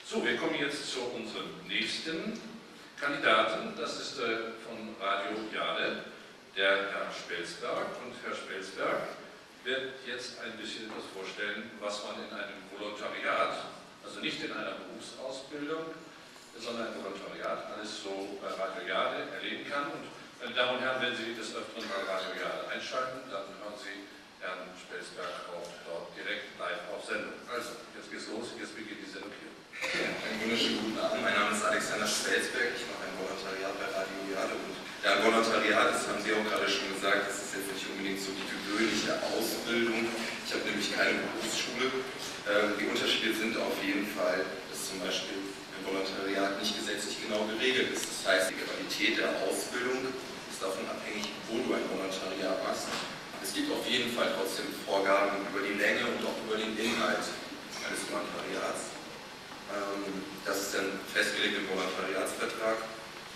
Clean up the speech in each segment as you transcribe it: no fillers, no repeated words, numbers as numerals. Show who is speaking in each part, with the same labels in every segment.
Speaker 1: So, wir kommen jetzt zu unserem nächsten Kandidaten. Das ist von Radio Jade, der Herr Spelsberg. Und Herr Spelsberg wird jetzt ein bisschen etwas vorstellen, was man in einem Volontariat, also nicht in einer Berufsausbildung, sondern im Volontariat, alles so bei Radio Jade erleben kann. Und meine Damen und Herren, wenn Sie des Öfteren bei Radio Jade einschalten, dann hören Sie Herrn Spelsberg auch dort direkt live auf Sendung. Also, jetzt geht's los, jetzt beginnt die Sendung hier.
Speaker 2: Ja, einen wunderschönen guten Abend. Mein Name ist Alexander Spelsberg. Ich mache ein Volontariat bei Radio Jade. Und ja, ein Volontariat, das haben Sie auch gerade schon gesagt, das ist jetzt nicht unbedingt so die gewöhnliche Ausbildung. Ich habe nämlich keine Berufsschule. Die Unterschiede sind auf jeden Fall, dass zum Beispiel ein Volontariat nicht gesetzlich genau geregelt ist. Das heißt, die Qualität der Ausbildung ist davon abhängig, wo du ein Volontariat machst. Es gibt auf jeden Fall trotzdem Vorgaben über die Länge und auch über den Inhalt eines Volontariats. Das ist dann festgelegt im Volontariatsvertrag.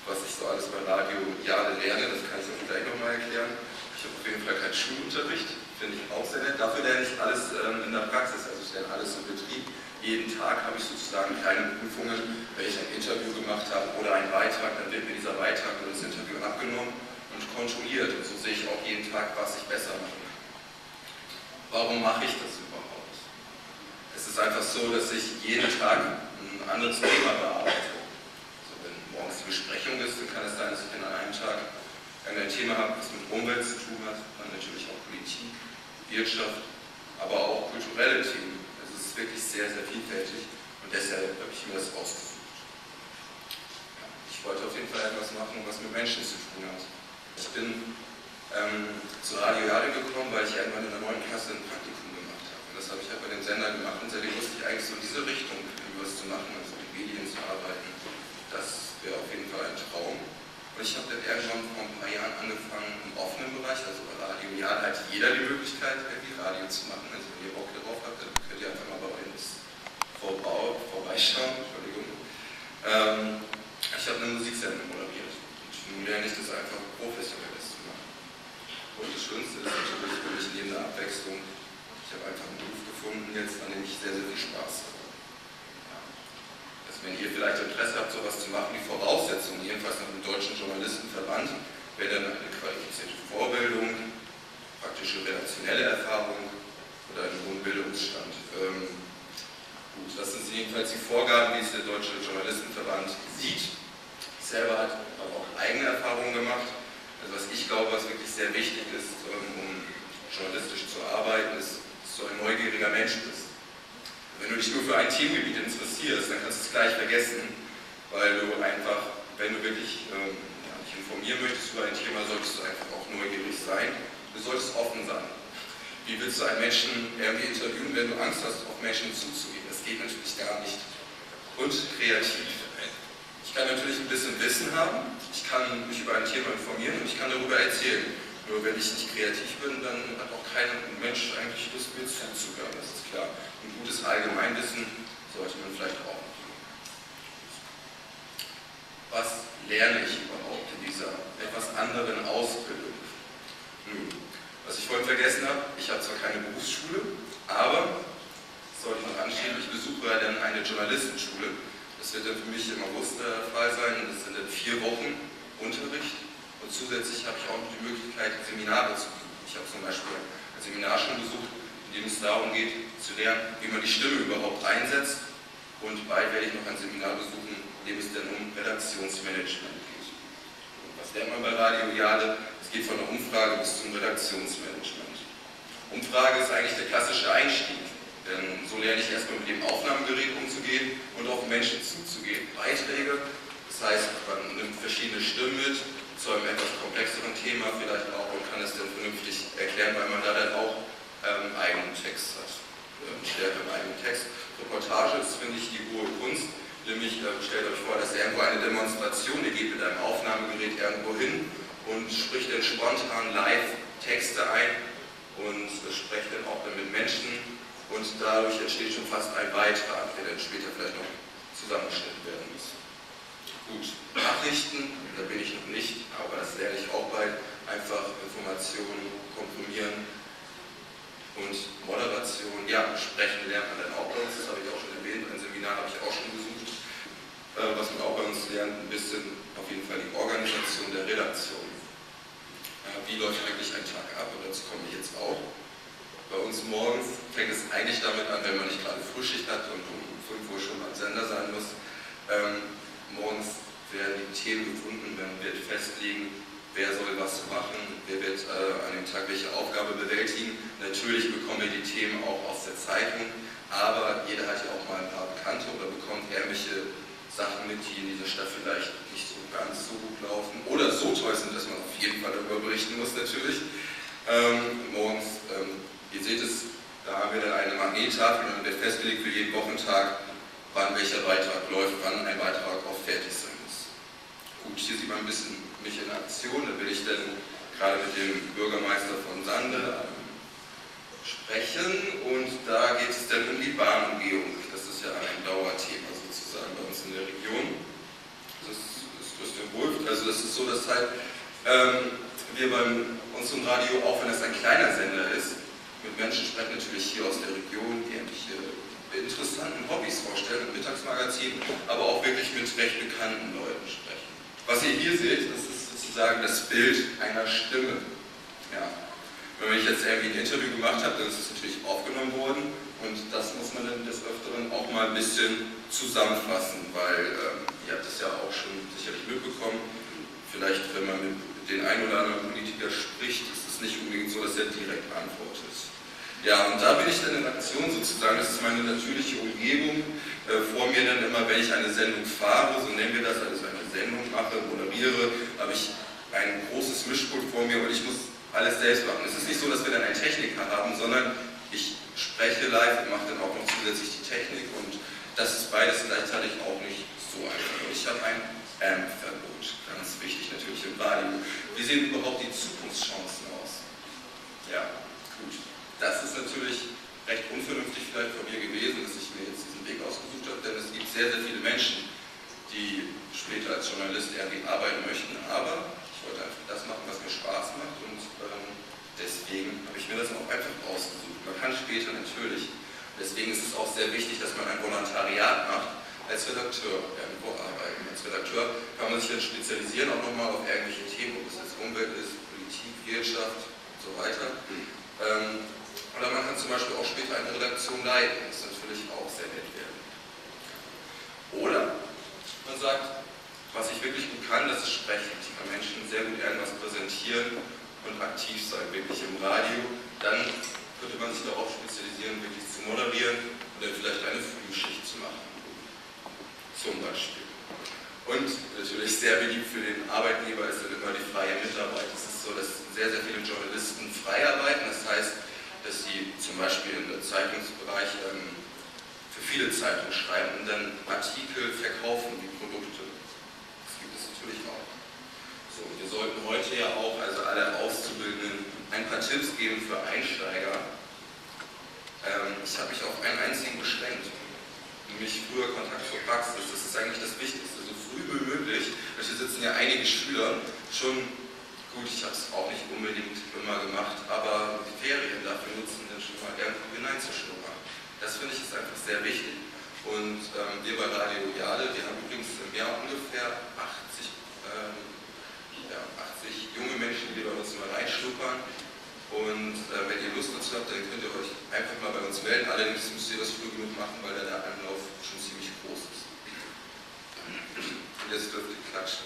Speaker 2: Was ich so alles bei Radio Jade lerne, das kann ich euch gleich nochmal erklären. Ich habe auf jeden Fall keinen Schulunterricht, finde ich auch sehr nett. Dafür lerne ich alles in der Praxis, also ich lerne alles im Betrieb. Jeden Tag habe ich sozusagen kleine Prüfungen. Wenn ich ein Interview gemacht habe oder einen Beitrag, dann wird mir dieser Beitrag oder das Interview abgenommen und kontrolliert. Und so sehe ich auch jeden Tag, was ich besser mache. Warum mache ich das überhaupt? Es ist einfach so, dass ich jeden Tag ein anderes Thema bearbeite. Also wenn morgens die Besprechung ist, dann kann es sein, dass ich an einem Tag ein Thema habe, was mit Umwelt zu tun hat, dann natürlich auch Politik, Wirtschaft, aber auch kulturelle Themen. Also es ist wirklich sehr, sehr vielfältig und deshalb habe ich mir das ausgesucht. Ja, ich wollte auf jeden Fall etwas machen, was mit Menschen zu tun hat. Ich bin zu Radio Jade gekommen, weil ich irgendwann in der 9. Klasse ein Praktikum gemacht habe. Und das habe ich halt bei dem Sender gemacht und seitdem wusste ich eigentlich so in diese Richtung was zu machen, also mit Medien zu arbeiten. Das wäre auf jeden Fall ein Traum. Und ich habe dann irgendwann vor ein paar Jahren angefangen im offenen Bereich, also bei Radio Jade hat jeder die Möglichkeit, irgendwie Radio zu machen. Also wenn ihr Bock darauf habt, dann könnt ihr einfach mal bei uns vorbeischauen. Entschuldigung. Ich habe eine Musiksendung moderiert und nun lerne ich das einfach professionell zu machen. Und das Schönste ist natürlich für mich neben der Abwechslung, ich habe einfach einen Beruf gefunden jetzt, an dem ich sehr, sehr viel Spaß habe. Wenn ihr vielleicht Interesse habt, sowas zu machen, die Voraussetzungen, jedenfalls nach dem Deutschen Journalistenverband, wäre dann eine qualifizierte Vorbildung, praktische redaktionelle Erfahrung oder einen hohen Bildungsstand. Gut, das sind jedenfalls die Vorgaben, wie es der Deutsche Journalistenverband sieht. Ich selber habe auch eigene Erfahrungen gemacht. Also was ich glaube, was wirklich sehr wichtig ist, um journalistisch zu arbeiten, ist, dass du ein neugieriger Mensch bist. Wenn du dich nur für ein Themengebiet interessierst, dann kannst du es gleich vergessen, weil du einfach, wenn du wirklich dich informieren möchtest über ein Thema, solltest du einfach auch neugierig sein. Du solltest offen sein. Wie willst du einen Menschen irgendwie interviewen, wenn du Angst hast, auf Menschen zuzugehen? Das geht natürlich gar nicht. Und kreativ. Ich kann natürlich ein bisschen Wissen haben, ich kann mich über ein Thema informieren und ich kann darüber erzählen. Nur wenn ich nicht kreativ bin, dann hat auch kein Mensch eigentlich Lust, mir zuzuhören, das ist klar. Ein gutes Allgemeinwissen sollte man vielleicht auch haben. Was lerne ich überhaupt in dieser etwas anderen Ausbildung? Was ich vorhin vergessen habe, ich habe zwar keine Berufsschule, aber, das sollte noch anstehen, ich besuche dann eine Journalistenschule. Das wird dann für mich im August der Fall sein und das sind dann 4 Wochen Unterricht. Und zusätzlich habe ich auch noch die Möglichkeit, Seminare zu besuchen. Ich habe zum Beispiel ein Seminar schon besucht, in dem es darum geht, zu lernen, wie man die Stimme überhaupt einsetzt. Und bald werde ich noch ein Seminar besuchen, in dem es dann um Redaktionsmanagement geht. Und was lernt man bei Radio Jade? Es geht von der Umfrage bis zum Redaktionsmanagement. Umfrage ist eigentlich der klassische Einstieg. Denn so lerne ich erstmal mit dem Aufnahmegerät umzugehen und auf Menschen zuzugehen. Beiträge, das heißt, man nimmt verschiedene Stimmen mit, zu einem etwas komplexeren Thema vielleicht auch und kann es dann vernünftig erklären, weil man da dann auch eigenen Text hat. Stärke im eigenen Text. Reportage ist, finde ich, die hohe Kunst. Nämlich, stellt euch vor, dass irgendwo eine Demonstration, ihr geht mit einem Aufnahmegerät irgendwo hin und spricht dann spontan live Texte ein und spricht dann auch mit Menschen und dadurch entsteht schon fast ein Beitrag, der dann später vielleicht noch zusammengestellt werden muss. Gut, Nachrichten, da bin ich noch nicht, aber das lerne ich auch bald. Einfach Informationen komprimieren und Moderation. Ja, sprechen lernt man dann auch bei uns, das habe ich auch schon erwähnt, ein Seminar habe ich auch schon besucht. kennengelernt, ein bisschen auf jeden Fall die Organisation der Redaktion. Wie läuft eigentlich ein Tag ab? Und dazu komme ich jetzt auch. Bei uns morgens fängt es eigentlich damit an, wenn man nicht gerade Frühschicht hat und um 5 Uhr schon am Sender sein muss. Morgens werden die Themen gefunden, man wird festlegen, wer soll was machen, wer wird an dem Tag welche Aufgabe bewältigen. Natürlich bekommen wir die Themen auch aus der Zeitung, aber jeder hat ja auch mal ein paar Bekannte oder bekommt irgendwelche Sachen mit, die in dieser Stadt vielleicht nicht so ganz so gut laufen oder so toll sind, dass man auf jeden Fall darüber berichten muss natürlich. Morgens, ihr seht es, da haben wir dann eine Magnettafel und dann wird festgelegt für jeden Wochentag, wann welcher Beitrag läuft, wann ein Beitrag auch fertig sein muss. Gut, hier sieht man ein bisschen mich in Aktion, da will ich dann gerade mit dem Bürgermeister von Sande sprechen und da geht es dann um die Bahnumgehung. Das ist ja ein Dauerthema sozusagen bei uns in der Region. Das ist wohl, also das ist so, dass halt wir bei uns im Radio, auch wenn es ein kleiner Sender ist, mit Menschen sprechen natürlich hier aus der Region, die irgendwelche interessanten Hobbys vorstellen im Mittagsmagazin, aber auch wirklich mit recht bekannten Leuten sprechen. Was ihr hier seht, das ist sozusagen das Bild einer Stimme. Ja. Wenn ich jetzt irgendwie ein Interview gemacht habe, dann ist es natürlich aufgenommen worden und das muss man dann des Öfteren auch mal ein bisschen zusammenfassen, weil ihr habt es ja auch schon sicherlich mitbekommen, vielleicht wenn man mit den einen oder anderen Politiker spricht, ist es nicht unbedingt so, dass er direkt antwortet. Ja, und da bin ich dann in Aktion sozusagen, das ist meine natürliche Umgebung. Vor mir dann immer, wenn ich eine Sendung fahre, so nennen wir das, also eine Sendung mache, moderiere, habe ich ein großes Mischpult vor mir und ich muss alles selbst machen. Es ist nicht so, dass wir dann einen Techniker haben, sondern ich spreche live und mache dann auch noch zusätzlich die Technik und das ist beides gleichzeitig auch nicht so einfach. Ich habe ein AMP-Verbot, ganz wichtig natürlich im Radio. Wie sehen überhaupt die Zukunftschancen aus? Ja, gut. Das ist natürlich recht unvernünftig vielleicht von mir gewesen, dass ich mir jetzt diesen Weg ausgesucht habe, denn es gibt sehr, sehr viele Menschen, die später als Journalist irgendwie arbeiten möchten, aber ich wollte einfach das machen, was mir Spaß macht und deswegen habe ich mir das auch einfach ausgesucht. Man kann später natürlich, deswegen ist es auch sehr wichtig, dass man ein Volontariat macht, als Redakteur irgendwo arbeiten. Als Redakteur kann man sich dann spezialisieren, auch nochmal auf irgendwelche Themen, ob es jetzt Umwelt ist, Politik, Wirtschaft und so weiter. Oder man kann zum Beispiel auch später eine Redaktion leiten, das ist natürlich auch sehr nett werden. Oder man sagt, was ich wirklich gut kann, das ist sprechen. Ich kann Menschen sehr gut irgendwas präsentieren und aktiv sein, wirklich im Radio. Dann könnte man sich darauf spezialisieren, wirklich zu moderieren und dann vielleicht eine Frühschicht zu machen. Zum Beispiel. Und natürlich sehr beliebt für den Arbeitgeber ist dann immer die freie Mitarbeit. Es ist so, dass sehr, sehr viele Journalisten frei arbeiten. Das heißt, dass sie zum Beispiel im Zeitungsbereich für viele Zeitungen schreiben und dann Artikel verkaufen, wie Produkte. Das gibt es natürlich auch. So, wir sollten heute ja auch, also alle Auszubildenden, ein paar Tipps geben für Einsteiger. Ich habe mich auf einen einzigen beschränkt, nämlich früher Kontakt zur Praxis. Das ist eigentlich das Wichtigste, so früh wie möglich. Hier sitzen ja einige Schüler schon. Gut, ich habe es auch nicht unbedingt immer gemacht, aber die Ferien dafür nutzen, dann schon mal irgendwo hineinzuschnuppern. Das finde ich ist einfach sehr wichtig. Und wir bei Radio Jade, wir haben übrigens im Jahr ungefähr 80 junge Menschen, die bei uns mal reinschnuppern. Und wenn ihr Lust dazu habt, dann könnt ihr euch einfach mal bei uns melden. Allerdings müsst ihr das früh genug machen, weil der Anlauf schon ziemlich groß ist. Und jetzt dürft ihr klatschen.